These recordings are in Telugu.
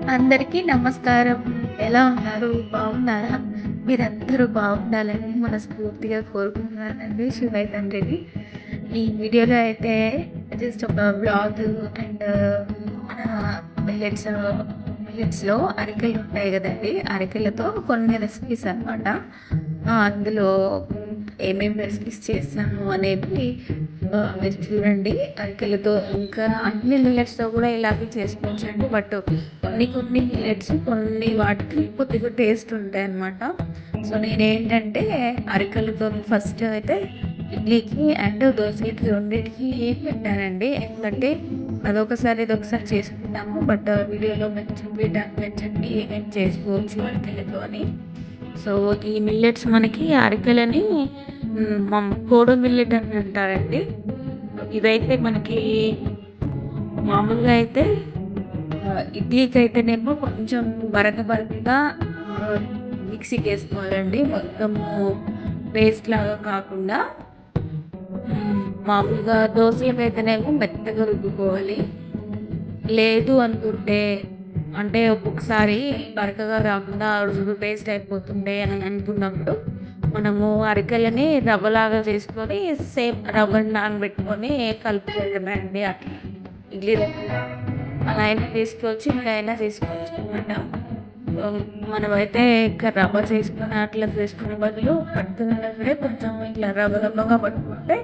అందరికీ నమస్కారం. ఎలా ఉన్నారు? బాగున్నారా? మీరందరూ బాగుండాలని మనస్ఫూర్తిగా కోరుకుంటున్నానండి. శివయ్య తండ్రిని. ఈ వీడియోలో అయితే జస్ట్ ఒక వ్లాగ్ అండ్ మన మిల్లెట్స్ మిల్లెట్స్‌లో అరికెలు ఉంటాయి గదండీ! అరికెలతో కొన్ని రెసిపీస్ అనమాట. అందులో ఏమేమి రెసిపీస్ చేశాను అనేది మీరు చూడండి. అరికెలతో ఇంకా అన్ని మిల్లెట్స్‌తో కూడా ఇలాగే చేసుకోవచ్చండి. బట్ కొన్ని కొన్ని మిల్లెట్స్ కొన్ని వాటికి కొద్దిగా టేస్ట్ ఉంటాయన్నమాట. సో, నేనేంటంటే అరికెలతో ఫస్ట్ అయితే ఇడ్లీకి అండ్ దోసలకి రెండిటికి పెట్టానండి. ఎందుకంటే అదొకసారి ఇదొకసారి చేసుకుంటాము. బట్ వీడియోలో మేము చూపియడానికి ఏంటంటే ఏమేమి చేసుకోవచ్చు అరికెలతో అని. సో, ఈ మిల్లెట్స్ మనకి అరికెలని కోడో మిల్లెట్ అని అంటారండి. ఇదైతే మనకి మామూలుగా అయితే ఇడ్లీకైతేనేమో కొంచెం బరకగా ఆహ్, మిక్సీకేసుకోవాలండి. మొత్తము పేస్ట్ లాగా కాకుండా మామూలుగా దోసలకైతేనేమో మెత్తగా రుబ్బుకోవాలి. లేదు అనుకుంటే అంటే ఒక్కొక్కసారి బరకగా రాకుండా పేస్ట్ అయిపోతుండే అని అనుకున్నప్పుడు మనము అరికెలని రవ్వలాగా చేసుకొని సేమ్ రవ్వని నానబెట్టుకొని కలుపుకోవడమే అండి అట్లా. ఇడ్లీ రవ్వలా అలా అయినా చేసుకోవచ్చు. ఇలా అయినా చేసుకోవచ్చు అనమాట. మనమైతే ఇంకా రవ్వ చేసుకొని అట్లా చేసుకునే బదులు పట్టుకునే కొంచెం ఇట్లా రవ్వ రవ్వగా పట్టుకుంటే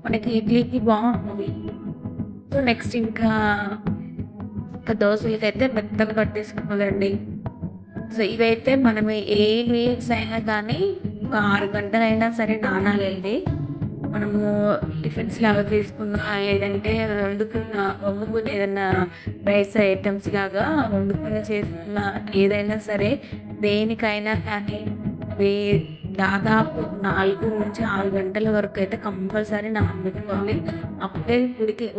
మనకి ఇడ్లీకి బాగుంటుంది. సో నెక్స్ట్ ఇంకా దోసలకైతే మెత్తగా పట్టేసుకోవాలండి. సో ఇవైతే మనం ఏ మీల్స్ అయినా కానీ ఒక 6 గంటలైనా సరే నానాలండి. మనము టిఫిన్స్ లాగా తీసుకున్న లేదంటే వండుకునే ఏదన్నా రైస్ ఐటెమ్స్ లాగా వండుకొని చేసుకున్న ఏదైనా సరే దేనికైనా కానీ అవి దాదాపు 4-6 గంటల వరకు అయితే కంపల్సరీ నానబెట్టుకోవాలి. అప్పుడే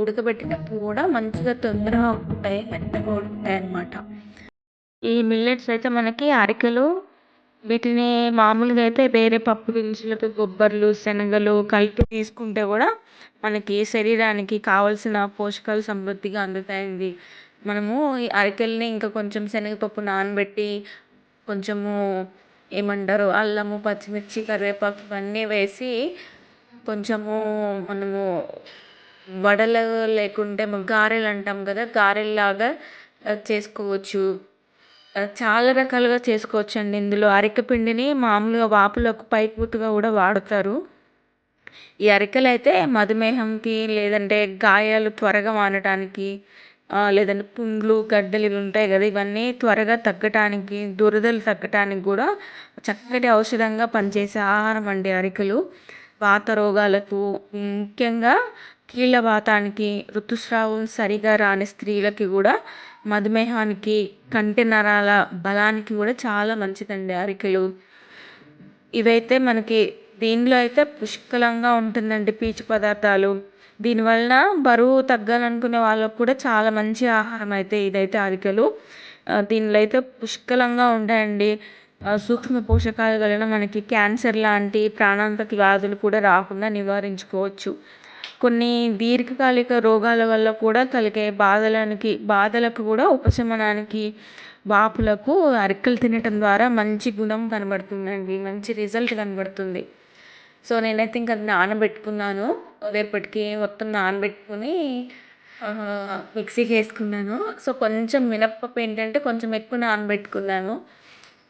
ఉడకబెట్టేటప్పుడు కూడా మంచిగా తొందరగా ఉడుకుతాయి. మెత్తగా ఉడుకుతాయన్నమాట. ఈ మిల్లెట్స్ అయితే మనకి అరికెలు వీటిని మామూలుగా అయితే వేరే పప్పు దినుసులతో బొబ్బర్లు, శనగలు కలిపి తీసుకుంటే కూడా మనకి శరీరానికి కావాల్సిన పోషకాలు సమృద్ధిగా అందుతాయండి. మనము ఈ అరికెల్ని ఇంకా కొంచెం శనగపప్పు నానబెట్టి కొంచెము ఏమంటారు అల్లము, పచ్చిమిర్చి, కరివేపాకు ఇవన్నీ వేసి కొంచెము మనము వడలు లేకుంటే గారెలు అంటాం కదా! గారెల్లాగా చేసుకోవచ్చు. చాలా రకాలుగా చేసుకోవచ్చండి. ఇందులో అరిక పిండిని మామూలుగా వాపులకు పైపూతగా కూడా వాడతారు. ఈ అరికెలైతే మధుమేహంకి లేదంటే గాయాలు త్వరగా మానటానికి లేదంటే పుండ్లు, గడ్డలు ఇవి ఉంటాయి కదా! ఇవన్నీ త్వరగా తగ్గటానికి, దురదలు తగ్గటానికి కూడా చక్కటి ఔషధంగా పనిచేసే ఆహారం అండి అరికెలు. వాత రోగాలకు ముఖ్యంగా కీళ్ళవాతానికి, ఋతుస్రావం సరిగా రాని స్త్రీలకి కూడా మధుమేహానికి, కంటి నరాల బలానికి కూడా చాలా మంచిదండి అరికెలు. ఇవైతే మనకి దీనిలో అయితే పుష్కలంగా ఉంటుందండి పీచు పదార్థాలు. దీనివలన బరువు తగ్గాలనుకునే వాళ్ళకి కూడా చాలా మంచి ఆహారం అయితే ఇదైతే అరికెలు. దీనిలో అయితే పుష్కలంగా ఉంటాయండి. సూక్ష్మ పోషకాల వలన మనకి క్యాన్సర్ లాంటి ప్రాణాంతక వ్యాధులు కూడా రాకుండా నివారించుకోవచ్చు. కొన్ని దీర్ఘకాలిక రోగాల వల్ల కూడా కలిగే బాధలకు కూడా ఉపశమనానికి వాపులకు అరికెలు తినటం ద్వారా మంచి గుణం కనబడుతుందండి. మంచి రిజల్ట్ కనబడుతుంది. సో నేనైతే ఇంక అది నానబెట్టుకున్నాను. రేపటికి మొత్తం నానబెట్టుకొని మిక్సీకి వేసుకున్నాను. సో కొంచెం మినప్పప్పు ఏంటంటే కొంచెం ఎక్కువ నానబెట్టుకున్నాను.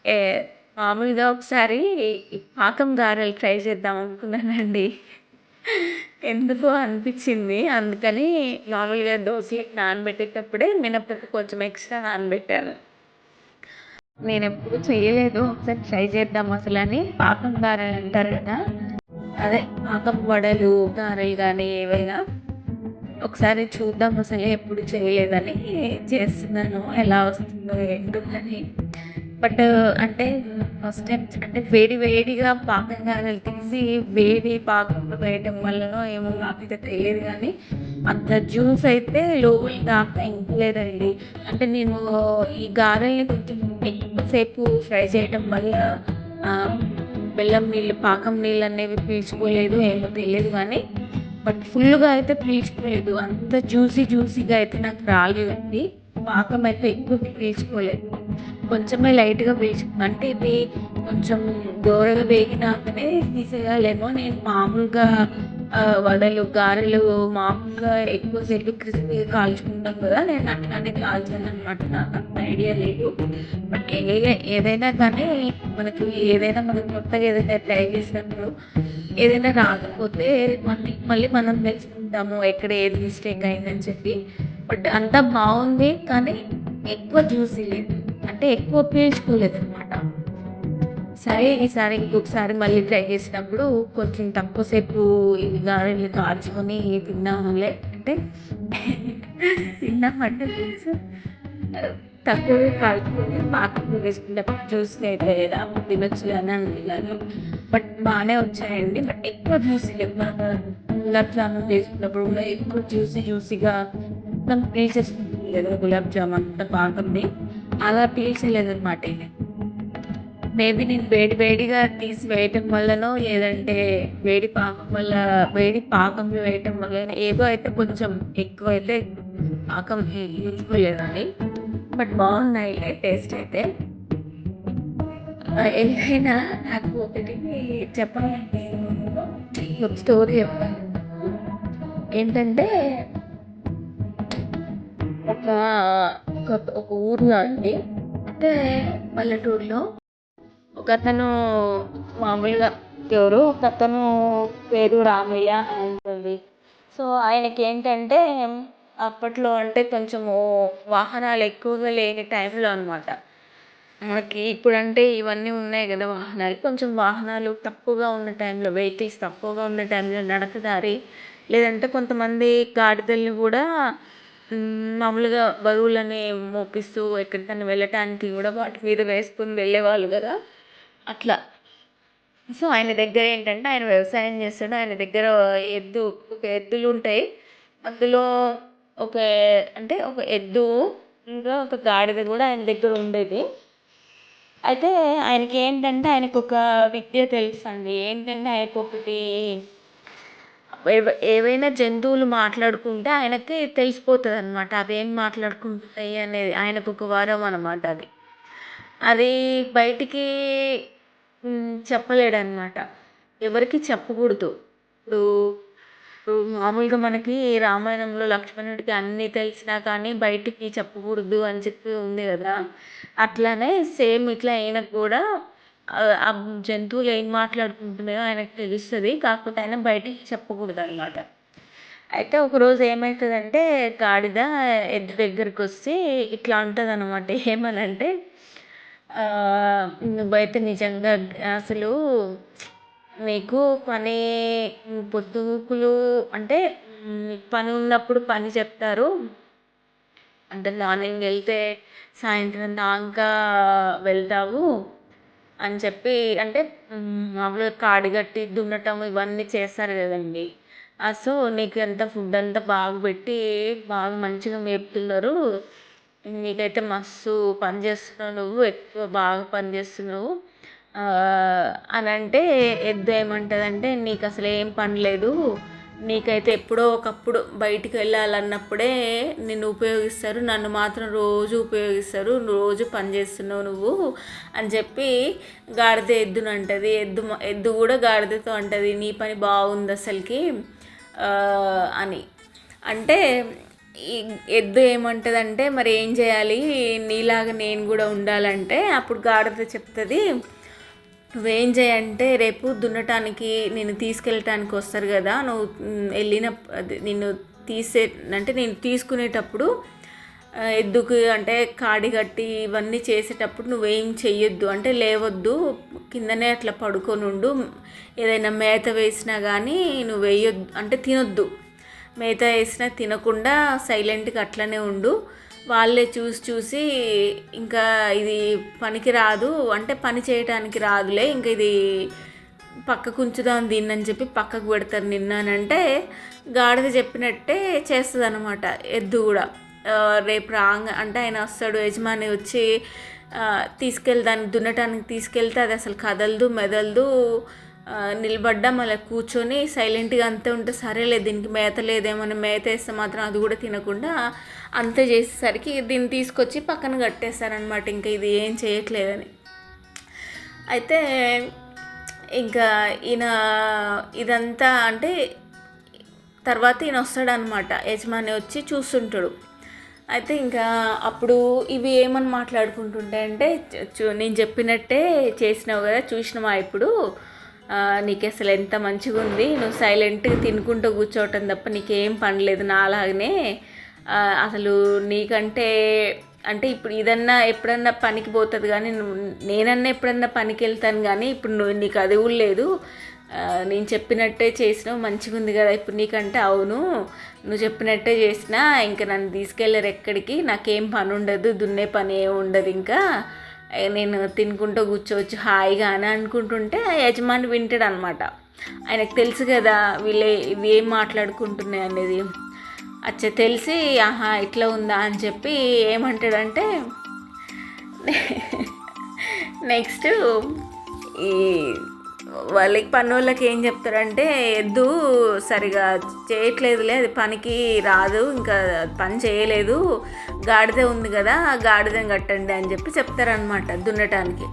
ఏ మామూలుగా ఒకసారి పాకం గారెలు ట్రై చేద్దాం అనుకున్నానండి. ఎందుకో అనిపించింది. అందుకని మామూలుగా దోసలకి నానబెట్టేటప్పుడే మినప్పప్పు కొంచెం ఎక్స్ట్రా నానబెట్టాను. నేనెప్పుడు చేయలేదు. ఒకసారి ట్రై చేద్దాం అసలని. పాకం గారెలు అంటారు కదా! అదే పాకం వడలు, గారెలు గానీ ఏవైనా ఒకసారి చూద్దాం అసలు ఎప్పుడు చేయలేదని చేస్తున్నాను. ఎలా వస్తుందో ఏంటో అని. బట్ అంటే ఫస్ట్ టైమ్ అంటే వేడి వేడిగా పాకం గారెలు తీసి వేడి పాకంలో వేయటం వల్లనో ఏమో నాకైతే తెలీదు గానీ అంత జ్యూస్ అయితే లోపల దాకా ఇంకలేదండి. అంటే నేను ఈ గారెల్ని కొంచెం ఎక్కువ సేపు ఫ్రై చేయటం వల్ల ఆహ్, బెల్లం నీళ్ళు, పాకం నీళ్ళనేవి పీల్చుకోలేదు ఏమో తెలీదు గానీ బట్ ఫుల్లుగా అయితే పీల్చుకోలేదు. అంత జ్యూసీగా అయితే నాకు రాలేదండి. పాకం అయితే ఎక్కువ పీల్చుకోలేదు. కొంచెమే లైట్‌గా అంటే ఇది కొంచెం దోరగా వేగినాకనే తీసేయాలేమో. నేను మామూలుగా వడలు, గారెలు మామూలుగా ఎక్కువ సేపు క్రిస్పీగా కాల్చుకుంటాం కదా! నేను అట్లానే కాల్చాననమాట. నాకంత ఐడియా లేదు. బట్ ఏదైనా కానీ మనం కొత్తగా ఏదైనా ట్రై చేసినప్పుడు ఏదైనా రాకపోతే మళ్ళీ మనం తెలుసుకుంటాము ఎక్కడ ఏది మిస్టేక్ అయిందని చెప్పి. బట్ అంతా బావుంది. కానీ ఎక్కువ జ్యూసీ లేదు. అంటే ఎక్కువ పీల్చుకోలేదనమాట. సరే ఈసారి ఇంకొకసారి మళ్ళీ ట్రై చేసినప్పుడు కొంచెం తక్కువ సేపు ఇది గారెలు కాల్చుకొని తిన్నాములే అంటే తిన్నామంటే మీన్స్ తక్కువగా కాల్చుకొని పాకంలో వేసుకున్నప్పుడు జ్యూసీ అయితే లేదా తినొచ్చు అని అనుకున్నాను. బట్ బాగానే వచ్చాయండి. బట్ ఎక్కువ జ్యూసీ లేవు. మనం గులాబ్ జామున్ చేసుకున్నప్పుడు కూడా ఎక్కువ జ్యూసీగా మొత్తం పీల్చేసుకుంటుంది కదా గులాబ్ జామ్ అంత పాకంని. అలా పీల్చలేదనమాట ఇది. మేబీ నేను వేడిగా తీసి వేయటం వల్లనో, లేదంటే వేడి పాకంలో వేయటం వల్లనో ఏదో అయితే కొంచెం ఎక్కువైతే పాకం పీల్చుకోలేదండి. బట్ బాగున్నాయి టేస్ట్ అయితే. ఏదైనా నాకు ఒకటి చెప్పాలంటే ఒక స్టోరీ చెప్పాను. ఏంటంటే ఒక ఒక ఊర్లో అండి, అంటే పల్లెటూరులో ఒకతను మామూలుగా ఒకతను పేరు రామయ్య అని ఉంటుంది. సో ఆయనకేంటంటే అప్పట్లో అంటే కొంచెము వాహనాలు ఎక్కువగా లేని టైంలో అనమాట. మనకి ఇప్పుడంటే ఇవన్నీ ఉన్నాయి కదా వాహనాలు. కొంచెం వాహనాలు తక్కువగా ఉన్న టైంలో, వెహికల్స్ తక్కువగా ఉన్న టైంలో నడకదారి, లేదంటే కొంతమంది గాడిదల్ని కూడా మామూలుగా బరువులని మోపిస్తూ ఎక్కడికైనా వెళ్ళటానికి కూడా వాటి మీద వేసుకొని వెళ్ళేవాళ్ళు కదా! అట్లా. సో ఆయన దగ్గర ఏంటంటే ఆయన వ్యవసాయం చేస్తాడు. ఆయన దగ్గర ఎద్దులుంటాయి. అందులో ఒక ఒక ఎద్దు, ఇంకా ఒక గాడిద కూడా ఆయన దగ్గర ఉండేది. అయితే ఆయనకొక విద్య తెలుసండి. ఏంటంటే ఆయనకొకటి ఏవైనా జంతువులు మాట్లాడుకుంటే ఆయనకి తెలిసిపోతుందనమాట. అవేం మాట్లాడుకుంటున్నాయి అనేది. ఆయనకొక వరం అనమాట అది. అది బయటికి చెప్పలేడనమాట. ఎవరికీ చెప్పకూడదు. ఇప్పుడు ఇప్పుడు మామూలుగా మనకి రామాయణంలో లక్ష్మణుడికి అన్నీ తెలిసినా కానీ బయటికి చెప్పకూడదు అని చెప్పి ఉంది కదా! అట్లానే సేమ్ ఇట్లా ఆయనకు కూడా ఆ జంతువులు ఏం మాట్లాడుకుంటున్నాయో ఆయనకు తెలుస్తది. కాకపోతే ఆయన బయటికి చెప్పకూడదనమాట. అయితే ఒకరోజు ఏమైతదంటే గాడిద ఎద్దు దగ్గరకొచ్చి ఇట్లా అంటదనమాట. ఏమనంటే నువ్వైతే నిజంగా అసలు నీకు పని పొద్దుగూకులు అంటే పని ఉన్నప్పుడు పని చెప్తారు. అంటే మార్నింగ్ వెళ్తే సాయంత్రం దాకా వెళ్తావు అని చెప్పి, అంటే మామూలుగా కాడి కట్టి దున్నటం ఇవన్నీ చేస్తారు కదండీ! సో నీకు అంతా ఫుడ్ అంతా బాగా పెట్టి బాగా మంచిగా మేపుతున్నారు. నీకైతే మస్తు పని చేస్తున్నావు నువ్వు. ఎక్కువ బాగా పని చేస్తున్నావు అని అంటే, ఎద్దు ఏమంటదంటే నీకు అసలు ఏం పని లేదు. నీకైతే ఎప్పుడో ఒకప్పుడు బయటికి వెళ్ళాలన్నప్పుడే నిన్ను ఉపయోగిస్తారు. నన్ను మాత్రం రోజు ఉపయోగిస్తారు. రోజు పని చేస్తున్నావు నువ్వు అని చెప్పి గాడిద ఎద్దునంటది. ఎద్దు కూడా గాడిదతో అంటది నీ పని బాగుంది అసలుకి అని. అంటే ఈ ఎద్దు ఏమంటదంటే మరి ఏం చేయాలి నీలాగా నేను కూడా ఉండాలంటే, అప్పుడు గాడిద చెప్తుంది నువ్వేం చేయంటే రేపు దున్నటానికి నిన్ను తీసుకెళ్ళటానికి వస్తారు కదా, నువ్వు నిన్ను నేను తీసుకునేటప్పుడు ఎద్దుకి అంటే కాడి కట్టి ఇవన్నీ చేసేటప్పుడు నువ్వేం చెయ్యొద్దు, అంటే లేవద్దు, కిందనే అట్లా పడుకొని ఉండు. ఏదైనా మేత వేసినా కానీ నువ్వు వేయొద్దు, అంటే తినొద్దు. మేత వేసినా తినకుండా సైలెంట్గా అట్లనే ఉండు. వాళ్ళే చూసి ఇంకా ఇది పనికి రాదు, అంటే పని చేయటానికి రాదులే, ఇంకా ఇది పక్కకు ఉంచుదాం దీన్ని అని చెప్పి పక్కకు పెడతారు నిన్నంటే గాడిద చెప్పినట్టే చేస్తుంది అనమాట ఎద్దు కూడా. రేపు అంటే ఆయన వస్తాడు, యజమాని వచ్చి దాన్ని దున్నటానికి తీసుకెళ్తే అది అసలు కదలదు మెదలదు. నిలబడ్డా మళ్ళీ కూర్చొని సైలెంట్గా అంతే ఉంటే సరేలే దీనికి మేత లేదేమన్నా మేత వేస్తే మాత్రం అది కూడా తినకుండా అంతే చేసేసరికి దీన్ని తీసుకొచ్చి పక్కన కట్టేస్తారనమాట. ఇంకా ఇది ఏం చేయట్లేదని. అయితే ఇంకా ఈయన ఇదంతా అంటే తర్వాత ఈయన వస్తాడనమాట, యజమాని వచ్చి చూస్తుంటాడు. అయితే ఇంకా అప్పుడు ఇవి ఏమని మాట్లాడుకుంటుంటాయంటే, నేను చెప్పినట్టే చేసినావు కదా, చూసినావా ఇప్పుడు నీకు అసలు ఎంత మంచిగా ఉంది, నువ్వు సైలెంట్గా తినుకుంటూ కూర్చోవటం తప్ప నీకేం పని లేదు నాలాగనే, అసలు నీకంటే అంటే ఇప్పుడు ఇదన్నా ఎప్పుడన్నా పనికి పోతుంది కానీ నేనన్నా ఎప్పుడన్నా పనికి వెళ్తాను కానీ ఇప్పుడు నీకు అది కూడా లేదు, నేను చెప్పినట్టే చేసినావు మంచిగా ఉంది కదా ఇప్పుడు నీకంటే. అవును నువ్వు చెప్పినట్టే చేసినా, ఇంకా నన్ను తీసుకెళ్ళారు ఎక్కడికి, నాకేం పని ఉండదు, దున్నే పని ఏమి ఉండదు, ఇంకా నేను తినుకుంటూ కూర్చోవచ్చు హాయిగా అని అనుకుంటుంటే యజమాని వింటాడు అనమాట. ఆయనకు తెలుసు కదా వీళ్ళే ఇవి ఏం మాట్లాడుకుంటున్నాయి అనేది. అచ్చా తెలిసి ఆహా ఇట్లా ఉందా అని చెప్పి ఏమంటాడంటే, నెక్స్ట్ ఈ వాళ్ళకి పని వాళ్ళకి ఏం చెప్తారంటే, ఎద్దు సరిగా చేయట్లేదులే, అది పనికి రాదు, ఇంకా పని చేయలేదు, గాడిద ఉంది కదా గాడిదని కట్టండి అని చెప్పి చెప్తారనమాట దున్నటానికి.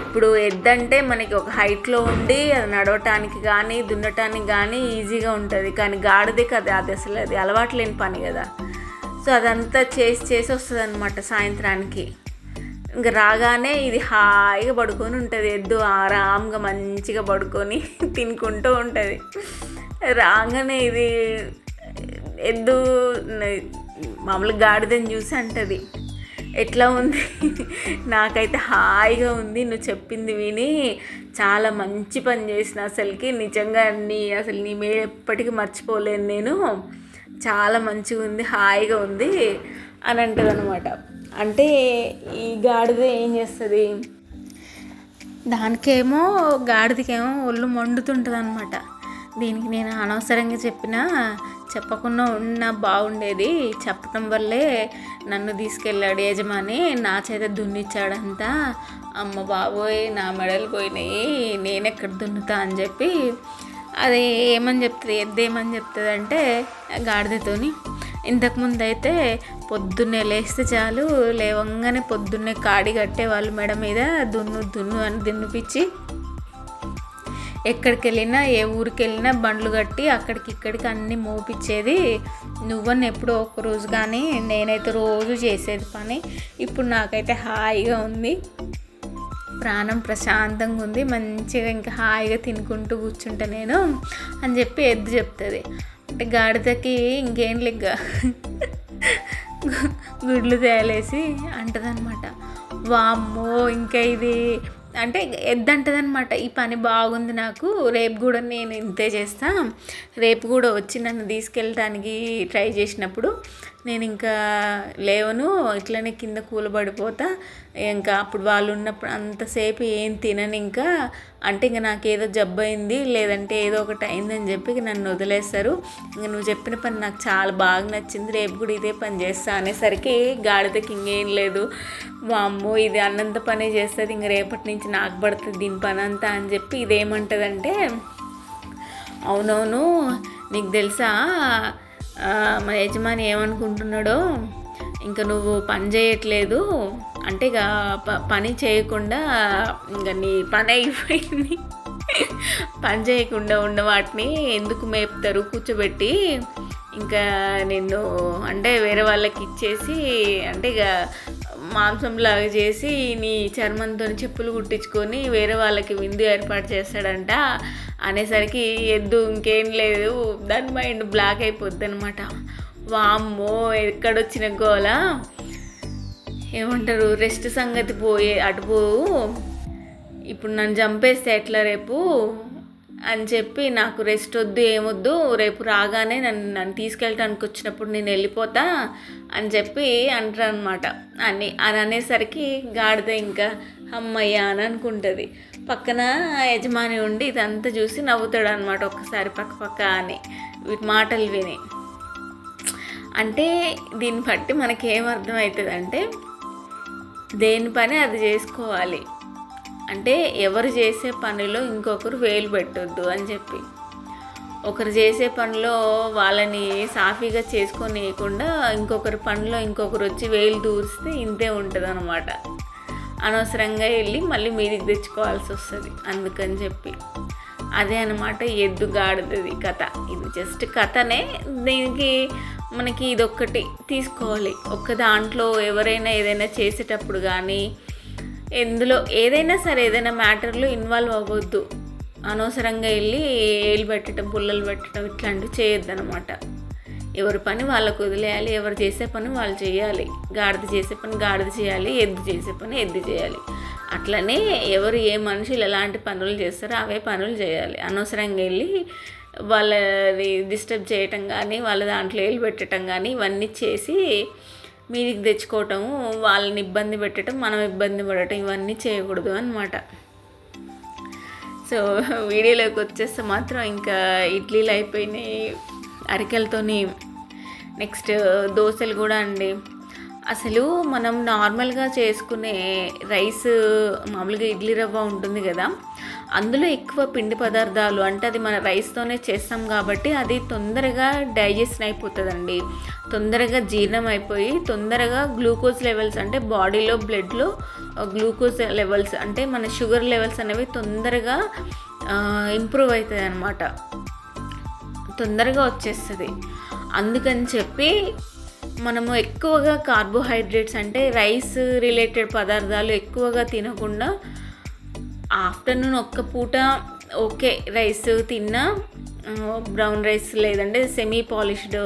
ఇప్పుడు ఎద్దంటే మనకి ఒక హైట్లో ఉండి అది నడవటానికి కానీ దున్నటానికి కానీ ఈజీగా ఉంటుంది, కానీ గాడిదే కదా అది అసలు అది అలవాటు లేని పని కదా. సో అదంతా చేసి వస్తుంది అనమాట సాయంత్రానికి. ఇంకా రాగానే ఇది హాయిగా పడుకొని ఉంటుంది, ఎద్దు ఆరాంగా మంచిగా పడుకొని తినుకుంటూ ఉంటుంది. రాగానే ఇది ఎద్దు మామూలుగా గాడిదని చూసి అంటుంది, ఎట్లా ఉంది, నాకైతే హాయిగా ఉంది, నువ్వు చెప్పింది విని చాలా మంచి పని చేసిన, అసలుకి నిజంగా అసలు నీ మీద ఎప్పటికీ మర్చిపోలేను నేను, చాలా మంచిగా ఉంది హాయిగా ఉంది అని అంటుంది అనమాట. అంటే ఈ గాడిద ఏం చేస్తుంది, దానికేమో గాడిదకేమో ఒళ్ళు మండుతుంటుంది అనమాట. దీనికి నేను అనవసరంగా చెప్పకుండా ఉన్నా బాగుండేది, చెప్పడం వల్లే నన్ను తీసుకెళ్ళాడు యజమాని, నా చేత దున్నిచ్చాడంతా, అమ్మ బాబోయ్ నా మెడలు పోయినాయి, నేనెక్కడ దున్నుతా అని చెప్పి అది ఏమని చెప్తుంది, ఎద్దేమని చెప్తుంది అంటే గాడిదతోని, ఇంతకుముందు అయితే పొద్దున్నే లేస్తే చాలు, లేవంగానే పొద్దున్నే కాడి కట్టేవాళ్ళు మెడ మీద, దున్ను అని దున్నిపించి ఎక్కడికి వెళ్ళినా ఏ ఊరికి వెళ్ళినా బండ్లు కట్టి అక్కడికి అన్నీ మోపించేది, నువ్వని ఎప్పుడో ఒకరోజు కానీ నేనైతే రోజు చేసేది పని, ఇప్పుడు నాకైతే హాయిగా ఉంది, ప్రాణం ప్రశాంతంగా ఉంది, మంచిగా ఇంకా హాయిగా తినుకుంటూ కూర్చుంటా నేను అని చెప్పి ఎద్దు చెప్తుంది. అంటే గాడిదకి ఇంకేం లెక్క గుడ్లు తేలేసి అంటదనమాట. వామ్మో ఇంకా ఇది అంటే ఎద్దంటదనమాట, ఈ పని బాగుంది నాకు, రేపు కూడా నేను ఇంతే చేస్తా, రేపు కూడా వచ్చి నన్ను తీసుకెళ్ళటానికి ట్రై చేసినప్పుడు నేను ఇంకా లేవను, ఇట్లనే కింద కూలబడిపోతా, ఇంకా అప్పుడు వాళ్ళు ఉన్నప్పుడు అంతసేపు ఏం తినను, ఇంకా అంటే ఇంకా నాకు ఏదో జబ్బు అయింది లేదంటే ఏదో ఒకటి అయిందని చెప్పి నన్ను వదిలేస్తారు, ఇంకా నువ్వు చెప్పిన పని నాకు చాలా బాగా నచ్చింది, రేపు కూడా ఇదే పని చేస్తా అనేసరికి గాడిదకి ఇంకేం లేదు, వామ్మో ఇది అన్నంత పనే చేస్తుంది, ఇంక రేపటి నుంచి నాకు పడుతుంది దీని పని అంతా అని చెప్పి ఇదేమంటుందంటే, అవునవును నీకు తెలుసా మన యజమాని ఏమనుకుంటున్నాడో, ఇంకా నువ్వు పని చేయట్లేదు అంటే ఇక పని చేయకుండా ఇంకా నీ పని అయిపోయింది, పని చేయకుండా ఉన్న వాటిని ఎందుకు మేపుతారు కూర్చోబెట్టి, ఇంకా నిన్ను అంటే వేరే వాళ్ళకి ఇచ్చేసి అంటే ఇక మాంసంలాగా చేసి నీ చర్మంతో చెప్పులు కుట్టించుకొని వేరే వాళ్ళకి విందు ఏర్పాటు చేస్తాడంట అనేసరికి ఎద్దు ఇంకేం లేదు, దాని మైండ్ బ్లాక్ అయిపోద్ది అనమాట. వామ్మో ఎక్కడొచ్చిన గోల, ఏమంటారు రెస్ట్ సంగతి పోయే అటు పోవు, ఇప్పుడు నన్ను చంపేస్తే ఎట్లా రేపు అని చెప్పి నాకు రెస్ట్ వద్దు ఏమొద్దు, రేపు రాగానే నన్ను తీసుకెళ్ళటానికి వచ్చినప్పుడు నేను వెళ్ళిపోతా అని చెప్పి అంటారు అనమాట. అని అనేసరికి గాడిద ఇంకా అమ్మయ్య అని అనుకుంటుంది. పక్కన యజమాని ఉండి ఇదంతా చూసి నవ్వుతాడు అనమాట ఒక్కసారి పక్క అని వీటి మాటలు విని. అంటే దీన్ని బట్టి మనకేమర్థమవుతుంది అంటే దేని పని అది చేసుకోవాలి, అంటే ఎవరు చేసే పనిలో ఇంకొకరు వేలు పెట్టొద్దు అని చెప్పి. ఒకరు చేసే పనిలో వాళ్ళని సాఫీగా చేసుకోనీయకుండా ఇంకొకరి పనిలో ఇంకొకరు వచ్చి వేలు దూరిస్తే ఇంతే ఉంటుంది అన్నమాట. అనవసరంగా వెళ్ళి మళ్ళీ మీదికి తెచ్చుకోవాల్సి వస్తుంది. అందుకని చెప్పి అదే అనమాట ఎద్దు గాడిదది కథ. ఇది జస్ట్ కథనే. దీనికి మనకి ఇదొక్కటి తీసుకోవాలి. ఒక్క దాంట్లో ఎవరైనా ఏదైనా చేసేటప్పుడు కానీ ఎందులో ఏదైనా సరే ఏదైనా మ్యాటర్లో ఇన్వాల్వ్ అవ్వద్దు. అనవసరంగా వెళ్ళి ఏలు పెట్టడం, పుల్లలు పెట్టడం ఇట్లాంటివి చేయొద్దనమాట. ఎవరి పని వాళ్ళకు వదిలేయాలి, ఎవరు చేసే పని వాళ్ళు చేయాలి. గాడిద చేసే పని గాడిద చేయాలి, ఎద్దు చేసే పని ఎద్దు చేయాలి. అట్లనే ఎవరు ఏ మనుషులు ఎలాంటి పనులు చేస్తారో అవే పనులు చేయాలి. అనవసరంగా వెళ్ళి వాళ్ళని డిస్టర్బ్ చేయటం కానీ వాళ్ళ దాంట్లో ఏలు పెట్టడం కానీ ఇవన్నీ చేసి మీదికి తెచ్చుకోవటము, వాళ్ళని ఇబ్బంది పెట్టడం, మనం ఇబ్బంది పడటం ఇవన్నీ చేయకూడదు అన్నమాట. సో వీడియోలోకి వచ్చేస్తే మాత్రం ఇంకా ఇడ్లీలు అయిపోయినాయి అరికెలతోని. నెక్స్ట్ దోశలు కూడా అండి. అసలు మనం నార్మల్గా చేసుకునే రైస్ మామూలుగా ఇడ్లీ రవ్వ ఉంటుంది కదా, అందులో ఎక్కువ పిండి పదార్థాలు అంటే అది మన రైస్తోనే చేస్తాం కాబట్టి అది తొందరగా డైజెషన్ అయిపోతుందండి. తొందరగా జీర్ణం అయిపోయి తొందరగా గ్లూకోజ్ లెవెల్స్ అంటే బాడీలో బ్లడ్లో గ్లూకోజ్ లెవెల్స్ అంటే మన షుగర్ లెవెల్స్ అనేవి తొందరగా ఇంప్రూవ్ అవుతాయి అన్నమాట. తొందరగా వచ్చేస్తుంది. అందుకని చెప్పి మనము ఎక్కువగా కార్బోహైడ్రేట్స్ అంటే రైస్ రిలేటెడ్ పదార్థాలు ఎక్కువగా తినకుండా ఆఫ్టర్నూన్ ఒక్క పూట ఓకే రైస్ తిన్నా, బ్రౌన్ రైస్ లేదంటే సెమీ పాలిష్డ్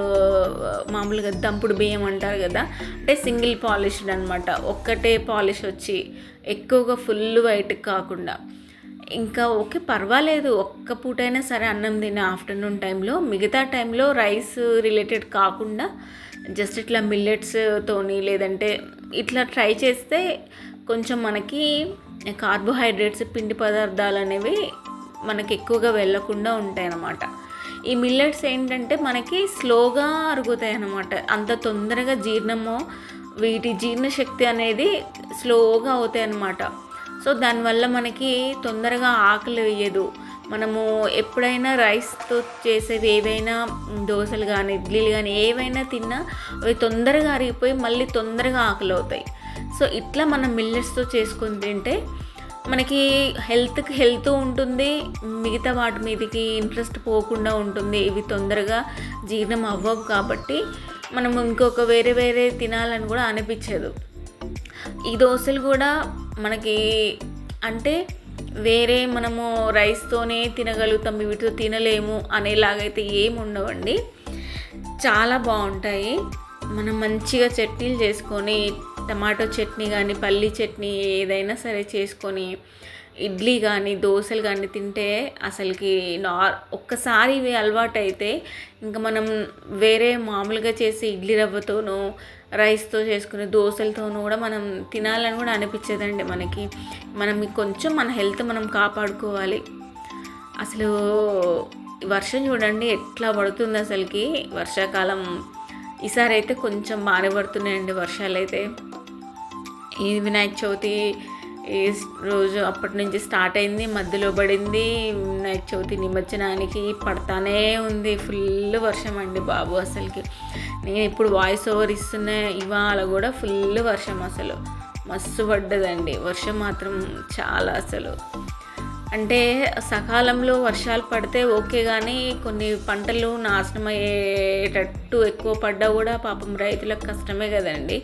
మామూలుగా దంపుడు బియ్యం అంటారు కదా, అంటే సింగిల్ పాలిష్డ్ అనమాట. ఒక్కటే పాలిష్ వచ్చి ఎక్కువగా ఫుల్ వైట్ కాకుండా ఇంకా ఓకే పర్వాలేదు. ఒక్క పూటైనా సరే అన్నం తినే ఆఫ్టర్నూన్ టైంలో, మిగతా టైంలో రైస్ రిలేటెడ్ కాకుండా జస్ట్ ఇట్లా మిల్లెట్స్తోని లేదంటే ఇట్లా ట్రై చేస్తే కొంచెం మనకి కార్బోహైడ్రేట్స్ పిండి పదార్థాలు అనేవి మనకి ఎక్కువగా వెళ్ళకుండా ఉంటాయి అన్నమాట. ఈ మిల్లెట్స్ ఏంటంటే మనకి స్లోగా అరుగుతాయి అన్నమాట. అంత తొందరగా జీర్ణమో వీటి జీర్ణశక్తి అనేది స్లోగా అవుతాయి అన్నమాట. సో దానివల్ల మనకి తొందరగా ఆకలి వేయదు. మనము ఎప్పుడైనా రైస్తో చేసేవి ఏవైనా దోశలు కానీ ఇడ్లీలు కానీ ఏవైనా తిన్నా అవి తొందరగా అరిగిపోయి మళ్ళీ తొందరగా ఆకలి అవుతాయి. సో ఇట్లా మనం మిల్లెట్స్తో చేసుకొని తింటే మనకి హెల్త్కి హెల్త్ ఉంటుంది, మిగతా వాటి మీదకి ఇంట్రెస్ట్ పోకుండా ఉంటుంది. ఇవి తొందరగా జీర్ణం అవ్వవు కాబట్టి మనం ఇంకొక వేరే తినాలని కూడా అనిపించదు. ఈ దోశలు కూడా మనకి అంటే వేరే మనము రైస్తోనే తినగలుగుతాం, వీటితో తినలేము అనేలాగైతే ఏమి ఉండవండి. చాలా బాగుంటాయి. మనం మంచిగా చట్నీలు చేసుకొని టమాటో చట్నీ కానీ పల్లీ చట్నీ ఏదైనా సరే చేసుకొని ఇడ్లీ కానీ దోశలు కానీ తింటే అసలుకి ఒక్కసారి ఇవి అలవాటు అయితే ఇంకా మనం వేరే మామూలుగా చేసి ఇడ్లీ రవ్వతోనూ రైస్తో చేసుకునే దోశలతోనూ కూడా మనం తినాలని కూడా అనిపించదండి మనకి. మనం కొంచెం మన హెల్త్ మనం కాపాడుకోవాలి. అసలు వర్షం చూడండి ఎట్లా పడుతుంది అసలుకి. వర్షాకాలం ఈసారి అయితే కొంచెం బాగానే పడుతున్నాయండి వర్షాలు అయితే. ఈ వినాయక చవితి రోజు అప్పటి నుంచి స్టార్ట్ అయింది, మధ్యలో పడింది. వినాయక చవితి నిమజ్జనానికి పడతానే ఉంది. ఫుల్ వర్షం అండి బాబు అసలుకి. నేను ఇప్పుడు వాయిస్ ఓవర్ ఇస్తున్నా ఇవాళ కూడా ఫుల్ వర్షం, అసలు మస్తు పడ్డదండి వర్షం మాత్రం చాలా. అసలు అంటే సకాలంలో వర్షాలు పడితే ఓకే, కానీ కొన్ని పంటలు నాశనం అయ్యేటట్టు ఎక్కువ పడ్డా కూడా పాపం రైతులకు కష్టమే కదండి.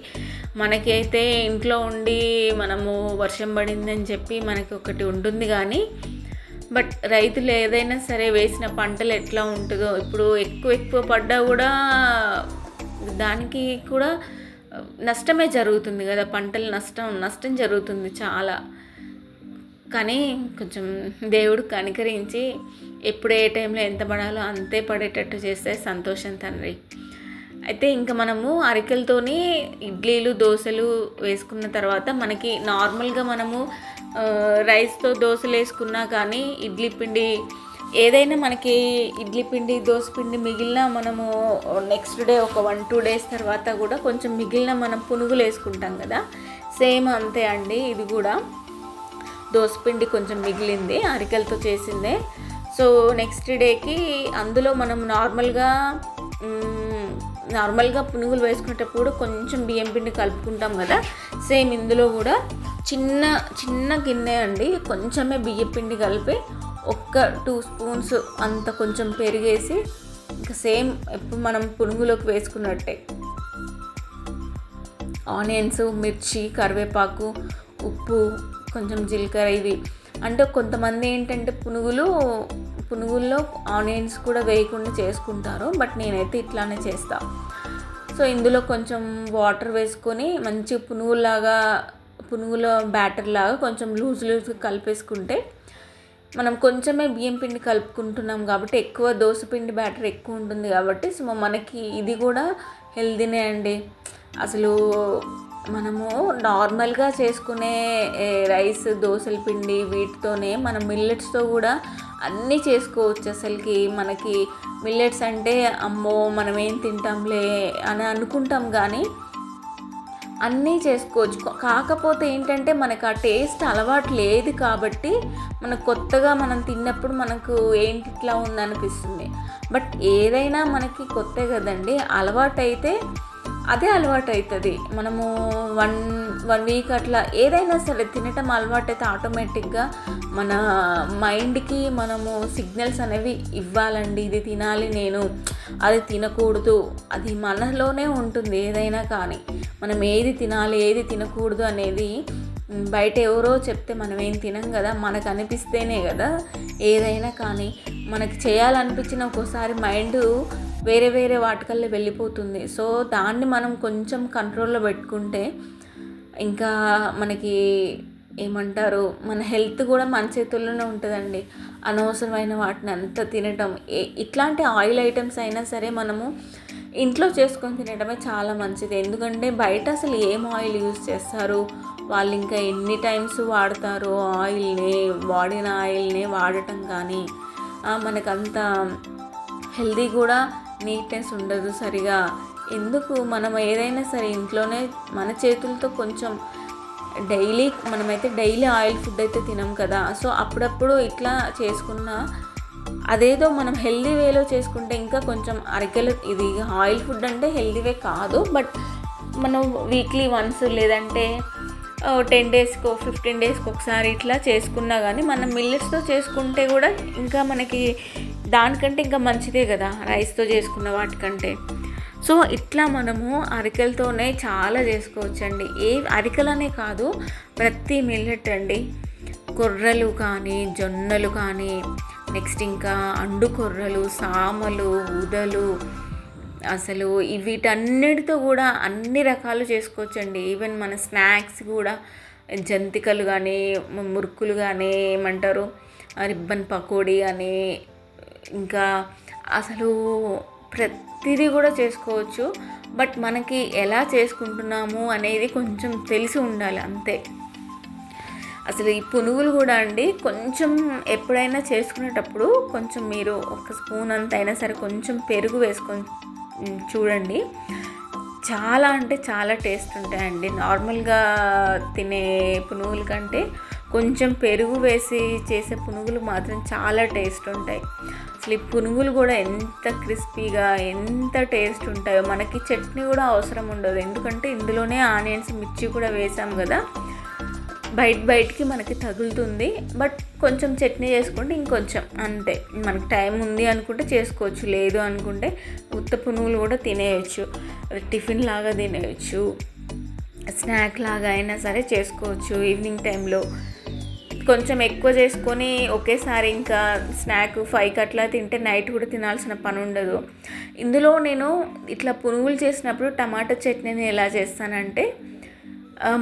మనకి అయితే ఇంట్లో ఉండి మనము వర్షం పడిందని చెప్పి మనకి ఒకటి ఉంటుంది, కానీ బట్ రైతులు ఏదైనా సరే వేసిన పంటలు ఎట్లా ఉంటుందో ఇప్పుడు ఎక్కువ పడ్డా కూడా దానికి కూడా నష్టమే జరుగుతుంది కదా, పంటలు నష్టం జరుగుతుంది చాలా. కానీ కొంచెం దేవుడు కనికరించి ఎప్పుడు ఏ టైంలో ఎంత పడాలో అంతే పడేటట్టు చేస్తే సంతోషం తండ్రి. అయితే ఇంకా మనము అరికెలతోని ఇడ్లీలు దోశలు వేసుకున్న తర్వాత మనకి నార్మల్గా మనము రైస్తో దోశలు వేసుకున్నా కానీ ఇడ్లీ పిండి ఏదైనా మనకి ఇడ్లీ పిండి దోశ పిండి మిగిలిన మనము నెక్స్ట్ డే ఒక 1-2 days తర్వాత కూడా కొంచెం మిగిలిన మనం పునుగులు వేసుకుంటాం కదా, సేమ్ అంతే అండి. ఇది కూడా దోసపిండి కొంచెం మిగిలింది, అరికెలతో చేసిందే. సో నెక్స్ట్ డేకి అందులో మనం నార్మల్గా పునుగులు వేసుకునేటప్పుడు కొంచెం బియ్యం పిండి కలుపుకుంటాం కదా, సేమ్ ఇందులో కూడా చిన్న గిన్నె అండి, కొంచెమే బియ్యం పిండి కలిపి ఒక్క 2 స్పూన్స్ అంత కొంచెం పెరిగేసి, ఇంకా సేమ్ ఎప్పుడు మనం పునుగులోకి వేసుకున్నట్టే ఆనియన్స్, మిర్చి, కరివేపాకు, ఉప్పు, కొంచెం జీలకర్ర, ఇవి అంటే కొంతమంది ఏంటంటే పునుగుల్లో ఆనియన్స్ కూడా వేయకుండా చేసుకుంటారు, బట్ నేనైతే ఇట్లానే చేస్తాను. సో ఇందులో కొంచెం వాటర్ వేసుకొని మంచి పునుగుల బ్యాటర్ లాగా కొంచెం లూజ్గా కలిపేసుకుంటే, మనం కొంచెమే బియ్యం పిండి కలుపుకుంటున్నాం కాబట్టి ఎక్కువ దోసపిండి బ్యాటర్ ఎక్కువ ఉంటుంది కాబట్టి, సో మనకి ఇది కూడా హెల్దీనే అండి. అసలు మనము నార్మల్గా చేసుకునే రైస్, దోసల పిండి వీటితోనే మనం మిల్లెట్స్తో కూడా అన్నీ చేసుకోవచ్చు. అసలుకి మనకి మిల్లెట్స్ అంటే అమ్మో మనం ఏం తింటాంలే అని అనుకుంటాం, కానీ అన్నీ చేసుకోవచ్చు. కాకపోతే ఏంటంటే మనకు ఆ టేస్ట్ అలవాటు లేదు కాబట్టి మనకు కొత్తగా మనం తిన్నప్పుడు మనకు ఏంటి ఇట్లా ఉందనిపిస్తుంది. బట్ ఏదైనా మనకి కొత్త కదండి, అలవాటు అయితే అదే అలవాటు అవుతుంది. మనము వన్ వీక్ అట్లా ఏదైనా సరే తినటం అలవాటు అయితే ఆటోమేటిక్గా మన మైండ్కి మనము సిగ్నల్స్ అనేవి ఇవ్వాలండి. ఇది తినాలి, నేను అది తినకూడదు, అది మనలోనే ఉంటుంది. ఏదైనా కానీ మనం ఏది తినాలి, ఏది తినకూడదు అనేది బయట ఎవరో చెప్తే మనం ఏం తినం కదా, మనకు అనిపిస్తేనే కదా ఏదైనా కానీ. మనకి చేయాలనిపించిన ఒక్కోసారి మైండ్ వేరే వాటికల్లా వెళ్ళిపోతుంది. సో దాన్ని మనం కొంచెం కంట్రోల్లో పెట్టుకుంటే ఇంకా మనకి ఏమంటారు, మన హెల్త్ కూడా మన చేతుల్లోనే ఉంటుందండి. అనవసరమైన వాటిని అంతా తినటం, ఇట్లాంటి ఆయిల్ ఐటమ్స్ అయినా సరే మనము ఇంట్లో చేసుకొని తినడమే చాలా మంచిది. ఎందుకంటే బయట అసలు ఏం ఆయిల్ యూజ్ చేస్తారు, వాళ్ళు ఇంకా ఎన్ని టైమ్స్ వాడతారో ఆయిల్ని, వాడిన ఆయిల్ని వాడటం కానీ మనకంత హెల్దీ కూడా నీట్నెస్ ఉండదు సరిగా. ఎందుకు మనం ఏదైనా సరే ఇంట్లోనే మన చేతులతో కొంచెం మనమైతే డైలీ ఆయిల్ ఫుడ్ అయితే తినం కదా, సో అప్పుడప్పుడు ఇట్లా చేసుకున్న అదేదో మనం హెల్దీ వేలో చేసుకుంటే ఇంకా కొంచెం అరికెలు. ఇది ఆయిల్ ఫుడ్ అంటే హెల్దీ వే కాదు, బట్ మనం వీక్లీ వన్స్ లేదంటే 10 డేస్కో 15 డేస్కి ఒకసారి ఇట్లా చేసుకున్నా కానీ మనం మిల్లెట్స్తో చేసుకుంటే కూడా ఇంకా మనకి దానికంటే ఇంకా మంచిదే కదా రైస్తో చేసుకున్న వాటికంటే. సో ఇట్లా మనము అరికెలతోనే చాలా చేసుకోవచ్చండి. అరికెలనే కాదు, ప్రతి మిల్లెట్ అండి, కొర్రలు కానీ, జొన్నలు కానీ, నెక్స్ట్ ఇంకా అండు కొర్రలు, సామలు, ఉదలు, అసలు వీటన్నిటితో కూడా అన్ని రకాలు చేసుకోవచ్చండి. ఈవెన్ మన స్నాక్స్ కూడా జంతికలు కానీ, మురుకులు కానీ, ఏమంటారు రిబ్బన్ పకోడీ అని, ఇంకా అసలు ప్రతిదీ కూడా చేసుకోవచ్చు. బట్ మనకి ఎలా చేసుకుంటున్నాము అనేది కొంచెం తెలిసి ఉండాలి అంతే. అసలు ఈ పునుగులు కూడా అండి, కొంచెం ఎప్పుడైనా చేసుకునేటప్పుడు కొంచెం మీరు ఒక స్పూన్ అంత అయినా సరే కొంచెం పెరుగు వేసుకొని చూడండి, చాలా అంటే చాలా టేస్ట్ ఉంటాయండి. నార్మల్గా తినే పునుగుల కంటే కొంచెం పెరుగు వేసి చేసే పునుగులు మాత్రం చాలా టేస్ట్ ఉంటాయి. అసలు ఈ పునుగులు కూడా ఎంత క్రిస్పీగా, ఎంత టేస్ట్ ఉంటాయో. మనకి చట్నీ కూడా అవసరం ఉండదు, ఎందుకంటే ఇందులోనే ఆనియన్స్, మిర్చి కూడా వేసాం కదా, బయటికి మనకి తగులుతుంది. బట్ కొంచెం చట్నీ చేసుకుంటే ఇంకొంచెం అంతే. మనకి టైం ఉంది అనుకుంటే చేసుకోవచ్చు, లేదు అనుకుంటే ఉత్త పునుగులు కూడా తినేయచ్చు, టిఫిన్ లాగా తినేయచ్చు, స్నాక్ లాగా అయినా సరే చేసుకోవచ్చు. ఈవినింగ్ టైంలో కొంచెం ఎక్కువ చేసుకొని ఒకేసారి ఇంకా స్నాక్ 5కి అట్లా తింటే నైట్ కూడా తినాల్సిన పని ఉండదు. ఇందులో నేను ఇట్లా పునుగులు చేసినప్పుడు టమాటా చట్నీని ఎలా చేస్తానంటే,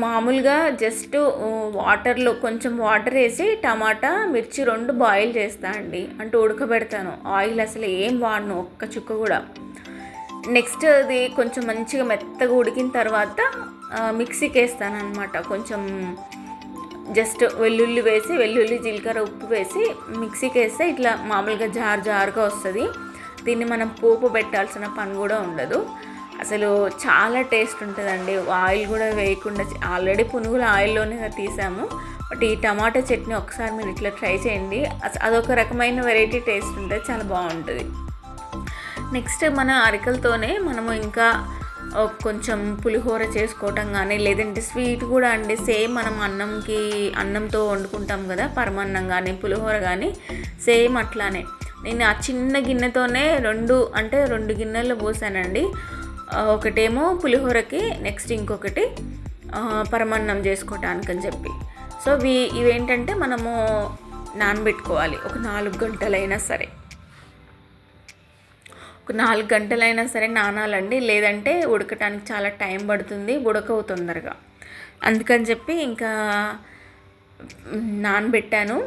మామూలుగా జస్ట్ వాటర్లో కొంచెం వాటర్ వేసి టమాటా, మిర్చి 2 బాయిల్ చేస్తా అండి, అంటే ఉడకబెడతాను. ఆయిల్ అసలు ఏం వాడను, ఒక్క చుక్క కూడా. నెక్స్ట్ అది కొంచెం మంచిగా మెత్తగా ఉడికిన తర్వాత మిక్సీకి వేస్తాను అనమాట. కొంచెం జస్ట్ వెల్లుల్లి, జీలకర్ర, ఉప్పు వేసి మిక్సీకి వేస్తే ఇట్లా మామూలుగా జారుగా వస్తుంది. దీన్ని మనం పోపు పెట్టాల్సిన పని కూడా ఉండదు. అసలు చాలా టేస్ట్ ఉంటుందండి. ఆయిల్ కూడా వేయకుండా ఆల్రెడీ పునుగులు ఆయిల్లోనే తీసాము. బట్ ఈ టమాటా చట్నీ ఒకసారి మీరు ఇట్లా ట్రై చేయండి. అదొక రకమైన వెరైటీ టేస్ట్ ఉంటుంది, చాలా బాగుంటుంది. నెక్స్ట్ మన అరికలతోనే మనము ఇంకా కొంచెం పులిహోర చేసుకోవటం కానీ, లేదంటే స్వీట్ కూడా అండి సేమ్ మనం అన్నంతో వండుకుంటాం కదా పరమాన్నం కానీ పులిహోర కానీ, సేమ్ అట్లానే నేను ఆ చిన్న గిన్నెతోనే రెండు గిన్నెల్లో పోసానండి. ఒకటేమో పులిహోరకి, నెక్స్ట్ ఇంకొకటి పరమాన్నం చేసుకోవటానికి అని చెప్పి. సో ఇవేంటంటే మనము నానబెట్టుకోవాలి ఒక 4 గంటలైనా సరే. ఒక 4 గంటలైనా సరే నానాలండి, లేదంటే ఉడకటానికి చాలా టైం పడుతుంది, ఉడకవు తొందరగా. అందుకని చెప్పి ఇంకా నానబెట్టాను.